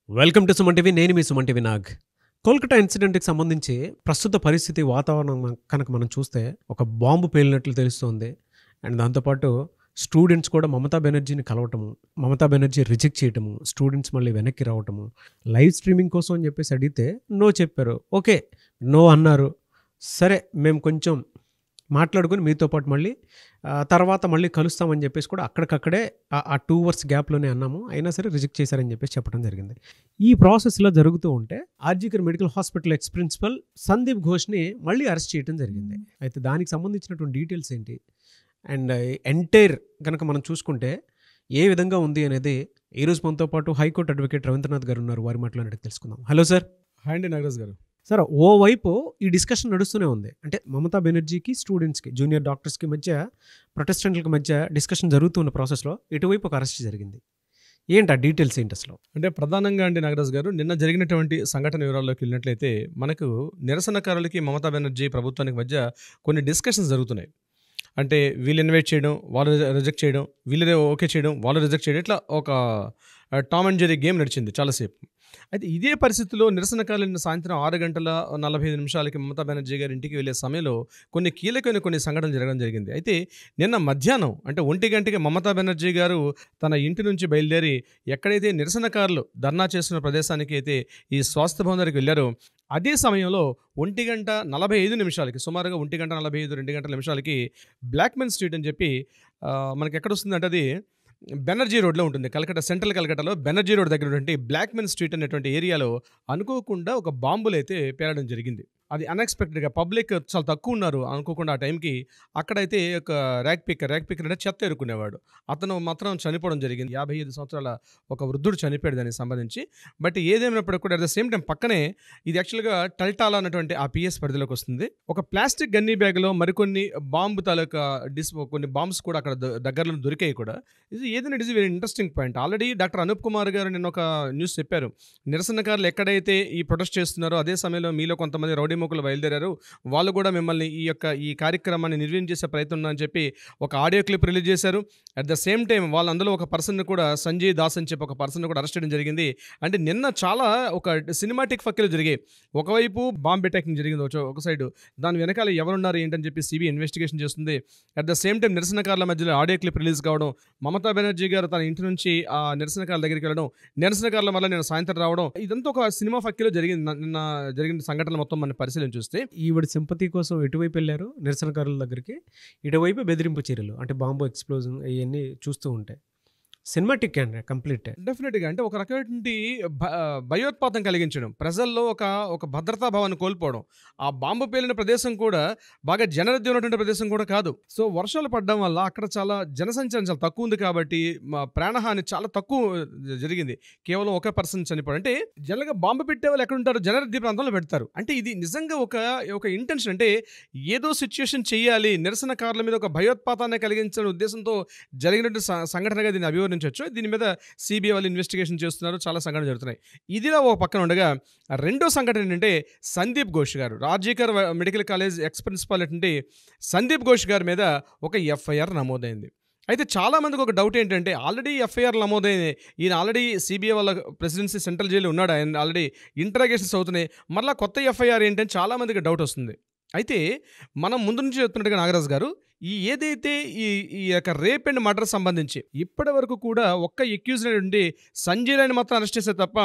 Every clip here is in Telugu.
Welcome to Suman TV. నేను మీ సుమన్ టీవీ నాగ్. కోల్కతా ఇన్సిడెంట్కి సంబంధించి ప్రస్తుత పరిస్థితి వాతావరణం కనుక మనం చూస్తే ఒక బాంబు పేలినట్లు తెలుస్తోంది. అండ్ దాంతోపాటు స్టూడెంట్స్ కూడా మమతా బెనర్జీని కలవటము, మమతా బెనర్జీ రిజెక్ట్ చేయటము, స్టూడెంట్స్ మళ్ళీ వెనక్కి రావటము, లైవ్ స్ట్రీమింగ్ కోసం అని చెప్పేసి అడిగితే నో చెప్పారు. ఓకే, నో అన్నారు. సరే, మేము కొంచెం మాట్లాడుకుని మీతో పాటు మళ్ళీ తర్వాత మళ్ళీ కలుస్తామని చెప్పేసి కూడా అక్కడికక్కడే ఆ 2 అవర్స్ గ్యాప్లోనే అన్నాము. అయినా సరే రిజెక్ట్ చేశారని చెప్పేసి చెప్పడం జరిగింది. ఈ ప్రాసెస్లో జరుగుతూ ఉంటే RG Kar medical hospital ex principal Sandeep ఘోష్ని మళ్ళీ అరెస్ట్ చేయడం జరిగింది. అయితే దానికి సంబంధించినటువంటి డీటెయిల్స్ ఏంటి అండ్ ఎంటైర్ కనుక మనం చూసుకుంటే ఏ విధంగా ఉంది అనేది ఈరోజు మనతో పాటు హైకోర్టు అడ్వకేట్ రవీంద్రనాథ్ గారు ఉన్నారు. వారి మాట్లాడి తెలుసుకుందాం. Hello sir. హాయ్ అండి నాగరాజ్ గారు. సార్, ఓవైపు ఈ డిస్కషన్ నడుస్తూనే ఉంది. అంటే మమతా బెనర్జీకి, స్టూడెంట్స్కి, జూనియర్ డాక్టర్స్కి మధ్య, ప్రొటెస్టెంట్లకు మధ్య డిస్కషన్ జరుగుతున్న ప్రాసెస్లో ఇటువైపు ఒక అరెస్ట్ జరిగింది. ఏంటి ఆ డీటెయిల్స్ ఏంటి అసలు? అంటే ప్రధానంగా అండి నాగరాజ్ గారు, నిన్న జరిగినటువంటి సంఘటన వివరాల్లోకి వెళ్ళినట్లయితే మనకు నిరసనకారులకి మమతా బెనర్జీ ప్రభుత్వానికి మధ్య కొన్ని డిస్కషన్స్ జరుగుతున్నాయి. అంటే వీళ్ళు ఇన్వైట్ చేయడం, వాళ్ళు రిజెక్ట్ చేయడం, వీళ్ళు ఓకే చేయడం, వాళ్ళు రిజెక్ట్ చేయడం, ఇట్లా ఒక టామ్ అండ్ జెర్రీ గేమ్ నడిచింది చాలాసేపు. అయితే ఇదే పరిస్థితిలో నిరసనకారులు నిన్న సాయంత్రం 6:45 మమతా బెనర్జీ గారి ఇంటికి వెళ్ళే సమయంలో కొన్ని కీలకమైన కొన్ని సంఘటనలు జరగడం జరిగింది. అయితే నిన్న మధ్యాహ్నం అంటే 1 గంటకి మమతా బెనర్జీ గారు తన ఇంటి నుంచి బయలుదేరి ఎక్కడైతే నిరసనకారులు ధర్నా చేస్తున్న ప్రదేశానికి అయితే ఈ స్వాస్థ్య భవన్ దగ్గరికి వెళ్ళారో, అదే సమయంలో 1:45 సుమారుగా 1:45, 2 గంటల నిమిషాలకి బ్లాక్మెన్ స్ట్రీట్ అని చెప్పి మనకి ఎక్కడ వస్తుందంటే అది బెనర్జీ రోడ్లో ఉంటుంది. సెంట్రల్ కలకట్టాలో బెనర్జీ రోడ్ దగ్గర ఉన్నటువంటి బ్లాక్మెన్ స్ట్రీట్ అనేటువంటి ఏరియాలో అనుకోకుండా ఒక బాంబులు అయితే పేలడం జరిగింది. అది అన్ఎక్స్పెక్టెడ్గా, పబ్లిక్ చాలా తక్కువ ఉన్నారు అనుకోకుండా ఆ టైంకి అక్కడైతే ఒక ర్యాక్ పిక్కర్ అంటే చెత్త ఎరుకునేవాడు, అతను మాత్రం చనిపోవడం జరిగింది. 55 సంవత్సరాల ఒక వృద్ధుడు చనిపోయాడు దానికి సంబంధించి. బట్ ఏదేమైనప్పటికీ కూడా అట్ ద సేమ్ టైం పక్కనే ఇది యాక్చువల్గా టల్టాలా అన్నటువంటి ఆ పిఎస్ పరిధిలోకి వస్తుంది. ఒక ప్లాస్టిక్ గన్నీ బ్యాగ్లో మరికొన్ని బాంబు తాలూకా కొన్ని బాంబ్స్ కూడా అక్కడ దగ్గరలో దొరికాయి కూడా. It is very interesting point. Already doctor Anoop Kumar garu నిన్న ఒక న్యూస్ చెప్పారు. నిరసనకారులు ఎక్కడైతే ఈ ప్రొటెస్ట్ చేస్తున్నారో అదే సమయంలో మీలో కొంతమంది రౌడీ మూకలు బయలుదేరారు, వాళ్ళు కూడా మిమ్మల్ని ఈ కార్యక్రమాన్ని నిర్వీర్యం చేసే ప్రయత్నం అని చెప్పి ఒక ఆడియో క్లిప్ రిలీజ్ చేశారు. అట్ ద సేమ్ టైం వాళ్ళందరూ ఒక పర్సన్ కూడా, సంజయ్ దాస్ అని చెప్పి ఒక పర్సన్ కూడా అరెస్ట్ చేయడం జరిగింది. అంటే నిన్న చాలా ఒక సినిమాటిక్ ఫక్కీలు జరిగాయి. ఒకవైపు బాంబ్ అటాకింగ్ జరిగింది ఒక సైడ్, దాని వెనకాల ఎవరున్నారు ఏంటని చెప్పి సిబిఐ ఇన్వెస్టిగేషన్ చేస్తుంది. అట్ ద సేమ్ టైం నిరసనకారుల మధ్యలో ఆడియో క్లిప్ రిలీజ్ కావడం, మమతా బెనర్జీ గారు తన ఇంటి నుంచి ఆ నిరసనకారుల దగ్గరికి వెళ్ళడం, నిరసనకారుల వల్ల నేను సాయంత్రం రావడం, ఇదంతా ఒక సినిమా ఫక్కీలో జరిగింది. నిన్న జరిగిన సంఘటనలు మొత్తం మనం పరిశీలన చూస్తే ఈవిడ సింపతి కోసం ఎటువైపు వెళ్ళారు నిరసనకారుల దగ్గరికి, ఇటువైపు బెదిరింపు చర్యలు అంటే బాంబు ఎక్స్ప్లోజన్ ఇవన్నీ చూస్తూ ఉంటాయి. సినిమాటిక్ అండి కంప్లీట్. డెఫినెట్గా అంటే ఒక రకమైనటువంటి భయోత్పాతం కలిగించడం, ప్రజల్లో ఒక భద్రతా భావాన్ని కోల్పోవడం. ఆ బాంబు పేలిన ప్రదేశం కూడా బాగా జనరద్దీ ఉన్నటువంటి ప్రదేశం కూడా కాదు. సో వర్షాలు పడడం వల్ల అక్కడ చాలా జనసంచారం చాలా తక్కువ ఉంది కాబట్టి ప్రాణహాని చాలా తక్కువ జరిగింది. కేవలం ఒక పర్సన్ చనిపోవడం. అంటే జనరల్గా బాంబు పెట్టే వాళ్ళు ఎక్కడ ఉంటారు? జనరద్దీ ప్రాంతంలో పెడతారు. అంటే ఇది నిజంగా ఒక ఇంటెన్షన్, అంటే ఏదో సిచ్యుయేషన్ చేయాలి, నిరసనకారుల మీద ఒక భయోత్పాతాన్ని కలిగించే ఉద్దేశంతో జరిగినట్టు సంఘటనగా దీన్ని అభివర్ణించవచ్చు. దీని మీద సిబిఐ వాళ్ళు ఇన్వెస్టిగేషన్ చేస్తున్నారు, చాలా సంఘటనలు జరుగుతున్నాయి. ఇదిలా ఒక పక్కన ఉండగా రెండో సంఘటన ఏంటంటే సందీప్ ఘోష్ గారు, RG Kar medical college X principal అంటే సందీప్ ఘోష్ గారి మీద ఒక ఎఫ్ఐఆర్ నమోదైంది. అయితే చాలామందికి ఒక డౌట్ ఏంటంటే ఆల్రెడీ ఎఫ్ఐఆర్ నమోదైంది, ఈయన ఆల్రెడీ సిబిఐ వాళ్ళ ప్రెసిడెన్సీ సెంట్రల్ జైలు ఉన్నాడు, ఆయన ఆల్రెడీ ఇంటరాగేషన్స్ అవుతున్నాయి, మళ్ళీ కొత్త ఎఫ్ఐఆర్ ఏంటని చాలామందికి డౌట్ వస్తుంది. అయితే మనం ముందు నుంచి చెప్తున్నట్టుగా నాగరాజ్ గారు, ఏదైతే ఈ యొక్క రేప్ అండ్ మర్డర్ సంబంధించి ఇప్పటి వరకు కూడా ఒక్క ఎక్యూజ్డ్ నుండి సంజయ్ రాయ్ని మాత్రం అరెస్ట్ చేసే తప్ప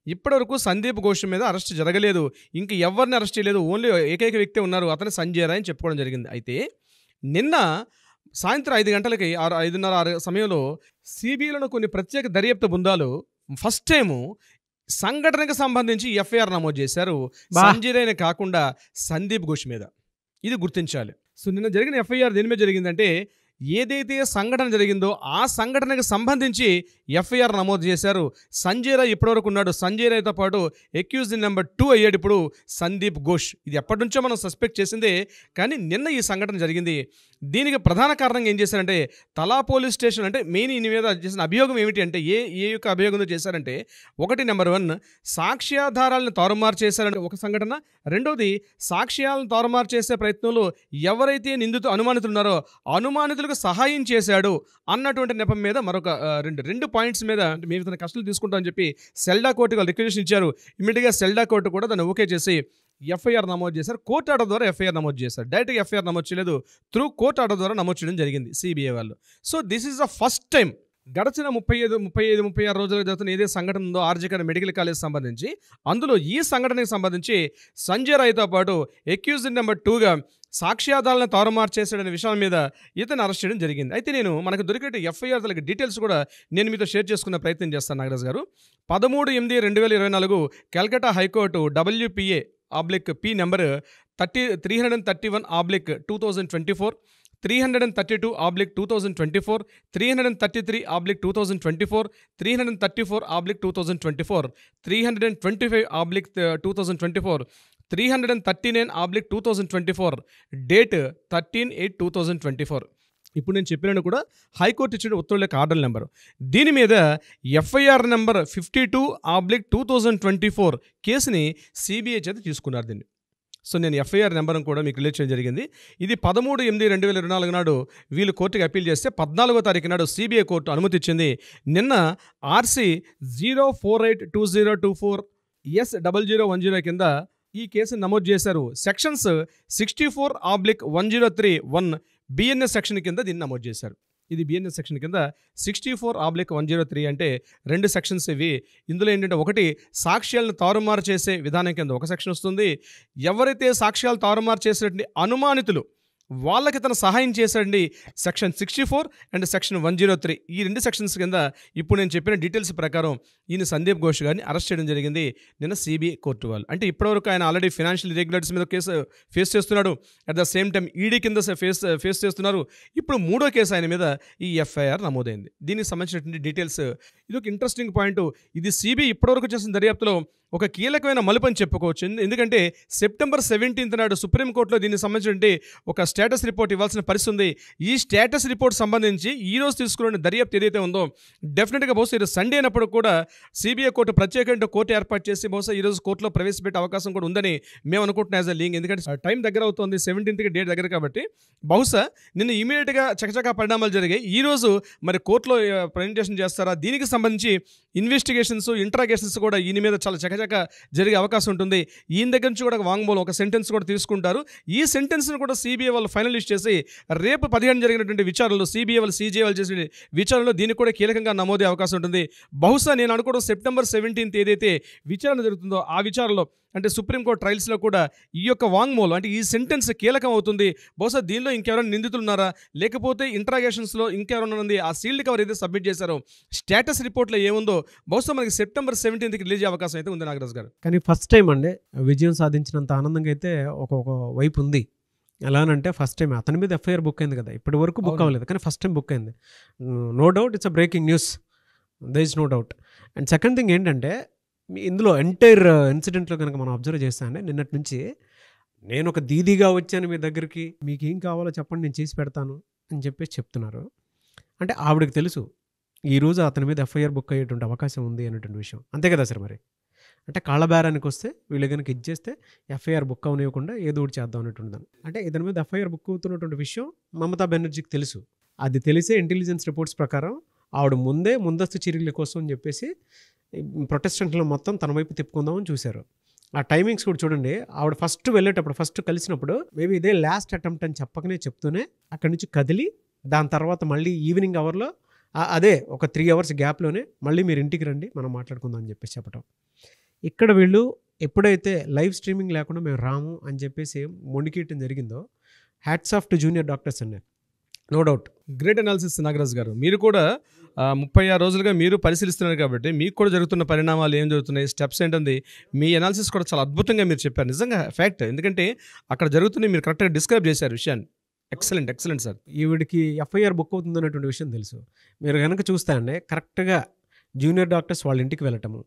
ఇప్పటివరకు సందీప్ ఘోష్ మీద అరెస్ట్ జరగలేదు. ఇంక ఎవరిని అరెస్ట్ చేయలేదు, ఓన్లీ ఏకైక వ్యక్తి ఉన్నారు, అతను సంజయ్ రాయ్ అని చెప్పుకోవడం జరిగింది. అయితే నిన్న సాయంత్రం 5 గంటలకి 5:30 సమయంలో సిబిఐలో కొన్ని ప్రత్యేక దర్యాప్తు బృందాలు ఫస్ట్ టైము సంఘటనకు సంబంధించి ఎఫ్ఐఆర్ నమోదు చేశారు, సంజయ్ రాయ్ని కాకుండా సందీప్ ఘోష్ మీద. ఇది గుర్తించాలి. సో నిన్న జరిగిన ఎఫ్ఐఆర్ దేని మీద జరిగిందంటే, ఏదైతే సంఘటన జరిగిందో ఆ సంఘటనకు సంబంధించి ఎఫ్ఐఆర్ నమోదు చేశారు. సంజయ్ రాయ్ ఇప్పటివరకు ఉన్నాడు, సంజయ్ రాయ్తో పాటు అక్యూజ్డ్ నెంబర్ 2 అయ్యాడు ఇప్పుడు సందీప్ ఘోష్. ఇది ఎప్పటి నుంచో మనం సస్పెక్ట్ చేసిందే, కానీ నిన్న ఈ సంఘటన జరిగింది. దీనికి ప్రధాన కారణంగా ఏం చేశారంటే, తలా పోలీస్ స్టేషన్ అంటే మెయిన్ ఈ మీద చేసిన అభియోగం ఏమిటి అంటే, ఏ యొక్క అభియోగంతో చేశారంటే, ఒకటి నెంబర్ 1 సాక్ష్యాధారాలను తారుమారు చేశారంటే ఒక సంఘటన, రెండోది సాక్ష్యాలను తారుమారు చేసే ప్రయత్నంలో ఎవరైతే అనుమానితులు ఉన్నారో అనుమానితులకు ఇతరులకు సహాయం చేశాడు అన్నటువంటి నెపం మీద మరొక రెండు పాయింట్స్ మీద అంటే మేము ఇతను కష్టాలు తీసుకుంటామని చెప్పి సెల్డా కోర్టు వాళ్ళు రిక్వెజిషన్ ఇచ్చారు. ఇమీడియట్గా సెల్డా కోర్టు కూడా దాన్ని ఓకే చేసి ఎఫ్ఐఆర్ నమోదు చేశారు. కోర్టు ఆర్డర్ ద్వారా ఎఫ్ఐఆర్ నమోదు చేశారు. డైరెక్ట్గా ఎఫ్ఐఆర్ నమోదు చేయలేదు, త్రూ కోర్టు ఆర్డర్ ద్వారా నమోదు చేయడం జరిగింది సిబిఐ వాళ్ళు. So this is the first time గడిచిన 36 రోజులకు జరుగుతున్న ఏదే సంఘటన ఉందో ఆర్జికర్ మెడికల్ కాలేజ్ సంబంధించి, అందులో ఈ సంఘటనకు సంబంధించి సంజయ్ రాయ్తో పాటు అక్యూజ్డ్ నెంబర్ 2గా సాక్ష్యాధారాలను తారుమారు చేశాడనే విషయం మీద ఇతను అరెస్ట్ చేయడం జరిగింది. అయితే నేను మనకు దొరికే ఎఫ్ఐఆర్ డీటెయిల్స్ కూడా నేను మీతో షేర్ చేసుకునే ప్రయత్నం చేస్తాను నాగరాజ్ గారు. 13/8/2024 Calcutta high court WPA/P number 331/2024, 332/2024, 333/2024, 334/2024, 325/2024, 339/2024, date 13/8/2024. ఇప్పుడు నేను చెప్పినట్టు కూడా హైకోర్టు ఇచ్చిన ఉత్తర్వుల యొక్క ఆర్డర్ నెంబర్. దీని మీద ఎఫ్ఐఆర్ నెంబర్ 52/2024 కేసుని సిబిఐ చేత తీసుకున్నారు దీన్ని. సో నేను ఎఫ్ఐఆర్ నెంబర్ను కూడా మీకు రిలీజ్ చేయడం జరిగింది. ఇది 13/8/2024 నాడు వీళ్ళు కోర్టుకి అప్పీల్ చేస్తే 14వ తారీఖు నాడు సిబిఐ కోర్టు అనుమతి ఇచ్చింది. నిన్న RC 0482024S0010 కింద ఈ కేసును నమోదు చేశారు. సెక్షన్స్ 64/103(1) BNS సెక్షన్ కింద దీన్ని నమోదు చేశారు. ఇది BNS సెక్షన్ కింద 64/103 అంటే 2 సెక్షన్స్ ఇవి. ఇందులో ఏంటంటే ఒకటి సాక్ష్యాలను తారుమారు చేసే విధానం కింద ఒక సెక్షన్ వస్తుంది. ఎవరైతే సాక్ష్యాలు తారుమారు చేసేటువంటి అనుమానితులు వాళ్ళకి తన సహాయం చేశాడండి సెక్షన్ 64 అండ్ సెక్షన్ 103. ఈ 2 సెక్షన్స్ కింద ఇప్పుడు నేను చెప్పిన డీటెయిల్స్ ప్రకారం ఈయన సందీప్ ఘోష్ గారిని అరెస్ట్ చేయడం జరిగింది నిన్న సిబిఐ కోర్టు వాళ్ళు. అంటే ఇప్పటివరకు ఆయన ఆల్రెడీ ఫైనాన్షియల్ ఇర్రెగ్యులారిటీస్ మీద కేసు ఫేస్ చేస్తున్నాడు. At the same time ED కింద ఫేస్ చేస్తున్నారు. ఇప్పుడు 3వ కేసు ఆయన మీద ఈ ఎఫ్ఐఆర్ నమోదైంది. దీనికి సంబంధించినటువంటి డీటెయిల్స్ ఇది ఒక ఇంట్రెస్టింగ్ పాయింట్. ఇది సిబిఐ ఇప్పటివరకు చేసిన దర్యాప్తులో ఒక కీలకమైన మలుపు అని చెప్పుకోవచ్చు. ఎందుకంటే సెప్టెంబర్ 17 నాడు సుప్రీంకోర్టులో దీనికి సంబంధించి ఒక స్టేటస్ రిపోర్ట్ ఇవ్వాల్సిన పరిస్థితి ఉంది. ఈ స్టేటస్ రిపోర్ట్ సంబంధించి ఈ రోజు తీసుకున్న దర్యాప్తు ఏదైతే ఉందో డెఫినెట్గా బహుశా ఈరోజు సండే అయినప్పుడు కూడా సిబిఐ కోర్టు ప్రత్యేకంగా కోర్టు ఏర్పాటు చేసి బహుశా ఈరోజు కోర్టులో ప్రవేశపెట్టే అవకాశం కూడా ఉందని మేము అనుకుంటున్నాం యాజ్ అ లీగ్. ఎందుకంటే టైం దగ్గర అవుతుంది, 17కి డేట్ దగ్గర కాబట్టి బహుశా నిన్న ఇమీడియట్గా చకచకా పరిణామాలు జరిగాయి. ఈ రోజు మరి కోర్టులో ప్రజెంటేషన్ చేస్తారా, దీనికి సంబంధించి ఇన్వెస్టిగేషన్స్ ఇంట్రాగేషన్స్ కూడా ఈయన మీద చాలా చకచక జరిగే అవకాశం ఉంటుంది. ఈయన దగ్గర నుంచి కూడా వాంగ్మూలం ఒక సెంటెన్స్ కూడా తీసుకుంటారు. ఈ సెంటెన్స్ను కూడా సిబిఐ వాళ్ళు ఫైనలిస్ట్ చేసి రేపు 15 జరిగినటువంటి విచారణలో సిబిఐ వాళ్ళు సిజే వాళ్ళు చేసిన విచారణలో దీనికి కూడా కీలకంగా నమోదే అవకాశం ఉంటుంది. బహుశా నేను అనుకోవడం సెప్టెంబర్ 17 ఏదైతే విచారణ జరుగుతుందో ఆ విచారణలో అంటే సుప్రీంకోర్టు ట్రయల్స్లో కూడా ఈ యొక్క వాంగ్మూలం అంటే ఈ సెంటెన్స్ కీలకం అవుతుంది. బహుశా దీనిలో ఇంకెవరైనా నిందితులు ఉన్నారా, లేకపోతే ఇంట్రాగేషన్స్లో ఇంకెవరైనా ఉంది, ఆ సీల్డ్ కవర్ ఏదైతే సబ్మిట్ చేశారో స్టేటస్ రిపోర్ట్లో ఏముందో బహుశా మనకి సెప్టెంబర్ 17కి రిలీజ్ అయ్యే అవకాశం అయితే ఉంది నాగరాజ్ గారు. కానీ ఫస్ట్ టైం అండి విజయం సాధించినంత ఆనందంగా అయితే ఒక వైపు ఉంది. ఎలానంటే ఫస్ట్ టైం అతని మీద ఎఫ్ఐఆర్ బుక్ అయింది కదా, ఇప్పటి వరకు బుక్ అవ్వలేదు కానీ ఫస్ట్ టైం బుక్ అయింది. No doubt it's a breaking news, there is no doubt. And second thing ఏంటంటే ఇందులో ఎంటైర్ ఇన్సిడెంట్లో కనుక మనం అబ్జర్వ్ చేస్తానంటే నిన్నటి నుంచి నేను ఒక దీదీగా వచ్చాను మీ దగ్గరికి, మీకు ఏం కావాలో చెప్పండి నేను చేసి పెడతాను అని చెప్పేసి చెప్తున్నారు. అంటే ఆవిడకి తెలుసు ఈరోజు అతని మీద ఎఫ్ఐఆర్ బుక్ అయ్యేటువంటి అవకాశం ఉంది అనేటువంటి విషయం, అంతే కదా సార్? మరి అంటే కాళ్ళబేరానికి వస్తే వీళ్ళు కనుక ఇచ్చేస్తే ఎఫ్ఐఆర్ బుక్ అవనివ్వకుండా ఏదో ఒకటి చేద్దాం అనేటువంటి దాన్ని. అంటే ఇతని మీద ఎఫ్ఐఆర్ బుక్ అవుతున్నటువంటి విషయం మమతా బెనర్జీకి తెలుసు. అది తెలిసే ఇంటెలిజెన్స్ రిపోర్ట్స్ ప్రకారం ఆవిడ ముందస్తు చర్యల కోసం అని చెప్పేసి ప్రొటెస్టెంట్లు మొత్తం తన వైపు తిప్పుకుందామని చూశారు. ఆ టైమింగ్స్ కూడా చూడండి, ఆవిడ ఫస్ట్ వెళ్ళేటప్పుడు ఫస్ట్ కలిసినప్పుడు మేబీ ఇదే లాస్ట్ అటెంప్ట్ అని చెప్పకనే చెప్తూనే అక్కడి నుంచి కదిలి దాని తర్వాత మళ్ళీ ఈవినింగ్ అవర్లో అదే ఒక 3 hours గ్యాప్లోనే మళ్ళీ మీరు ఇంటికి రండి మనం మాట్లాడుకుందాం అని చెప్పేసి చెప్పటం. ఇక్కడ వీళ్ళు ఎప్పుడైతే లైవ్ స్ట్రీమింగ్ లేకుండా మేము రాము అని చెప్పేసి మొండికేయటం జరిగిందో hats off to junior doctors అన్నారు. No doubt great analysis Nagaraj గారు. మీరు కూడా 36 రోజులుగా మీరు పరిశీలిస్తున్నారు కాబట్టి మీకు కూడా జరుగుతున్న పరిణామాలు ఏం జరుగుతున్నాయి, స్టెప్స్ ఏంటుంది, మీ అనాలిసిస్ కూడా చాలా అద్భుతంగా మీరు చెప్పారు. నిజంగా ఫ్యాక్ట్, ఎందుకంటే అక్కడ జరుగుతున్నాయి మీరు కరెక్ట్గా డిస్క్రైబ్ చేశారు విషయాన్ని. Excellent sir. ఈవిడికి ఎఫ్ఐఆర్ బుక్ అవుతుంది అనేటువంటి విషయం తెలుసు. మీరు కనుక చూస్తే అండి కరెక్ట్గా జూనియర్ డాక్టర్స్ వాళ్ళ ఇంటికి వెళ్ళటము,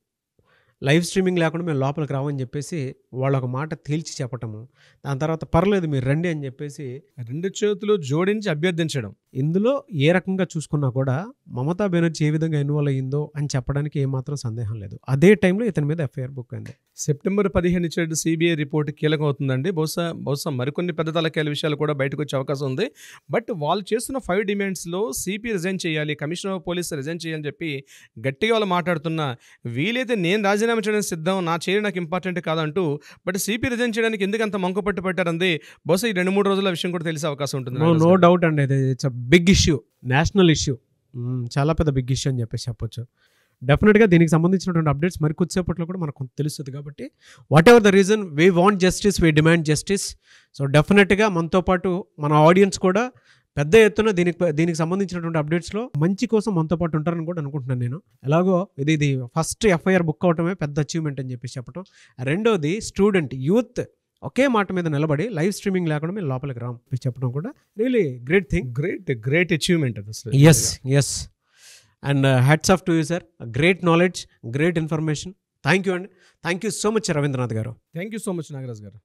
లైవ్ స్ట్రీమింగ్ లేకుండా మేము లోపలికి రావని చెప్పేసి వాళ్ళు ఒక మాట తేల్చి చెప్పటము, దాని తర్వాత పర్లేదు మీరు రండి అని చెప్పేసి 2 చేతులు జోడించి అభ్యర్థించడం. ఇందులో ఏ రకంగా చూసుకున్నా కూడా మమతా బెనర్జీ ఏ విధంగా ఇన్వాల్వ్ అయ్యిందో అని చెప్పడానికి ఏమాత్రం సందేహం లేదు. అదే టైంలో ఇతని మీద ఎఫ్ఐఆర్ బుక్ అయింది. సెప్టెంబర్ 15 ఇచ్చేటి సిబిఐ రిపోర్ట్ కీలకం అవుతుందండి. బహుశా మరికొన్ని పెద్ద తలకాయల విషయాలు కూడా బయటకు వచ్చే అవకాశం ఉంది. బట్ వాళ్ళు చేస్తున్న 5 డిమాండ్స్లో సిపి రిజైన్ చేయాలి, కమిషనర్ ఆఫ్ పోలీస్ రిజైన్ చేయాలని చెప్పి గట్టిగా వాళ్ళు మాట్లాడుతున్నా, వీలైతే నేను రాజీనామా చేయడానికి సిద్ధం, నా చర్య నాకు ఇంపార్టెంట్ కాదంటూ, బట్ సిపి రిజైన్ చేయడానికి ఎందుకు అంత మంకు పట్టు పెట్టారంది బహుశా ఈ 2-3 రోజుల విషయం కూడా తెలిసే అవకాశం ఉంటుంది. నో డౌట్ అండి, ఇది it's big issue, national issue, చాలా పెద్ద బిగ్ ఇష్యూ అని చెప్పేసి చెప్పొచ్చు. డెఫినెట్గా దీనికి సంబంధించినటువంటి అప్డేట్స్ మరి కొద్దిసేపట్లో కూడా మనకు తెలుస్తుంది. కాబట్టి what ever the reason, we want justice, we demand justice. So డెఫినెట్గా మనతో పాటు మన ఆడియన్స్ కూడా పెద్ద ఎత్తున దీనికి సంబంధించినటువంటి అప్డేట్స్లో మంచి కోసం మనతో పాటు ఉంటారని కూడా అనుకుంటున్నాను నేను. ఎలాగో ఇది ఫస్ట్ ఎఫ్ఐఆర్ బుక్ అవటమే పెద్ద అచీవ్మెంట్ అని చెప్పేసి చెప్పడం. రెండోది స్టూడెంట్ యూత్ ఒకే మాట మీద నిలబడి లైవ్ స్ట్రీమింగ్ లేకుండా మేము లోపలికి రాం చెప్పడం కూడా really great thing, great achievement అది అసలు. Yes and hats off to you sir, great knowledge, great information. Thank you అండి, thank you so much Ravindranath garu. Thank you so much Nagaraj గారు.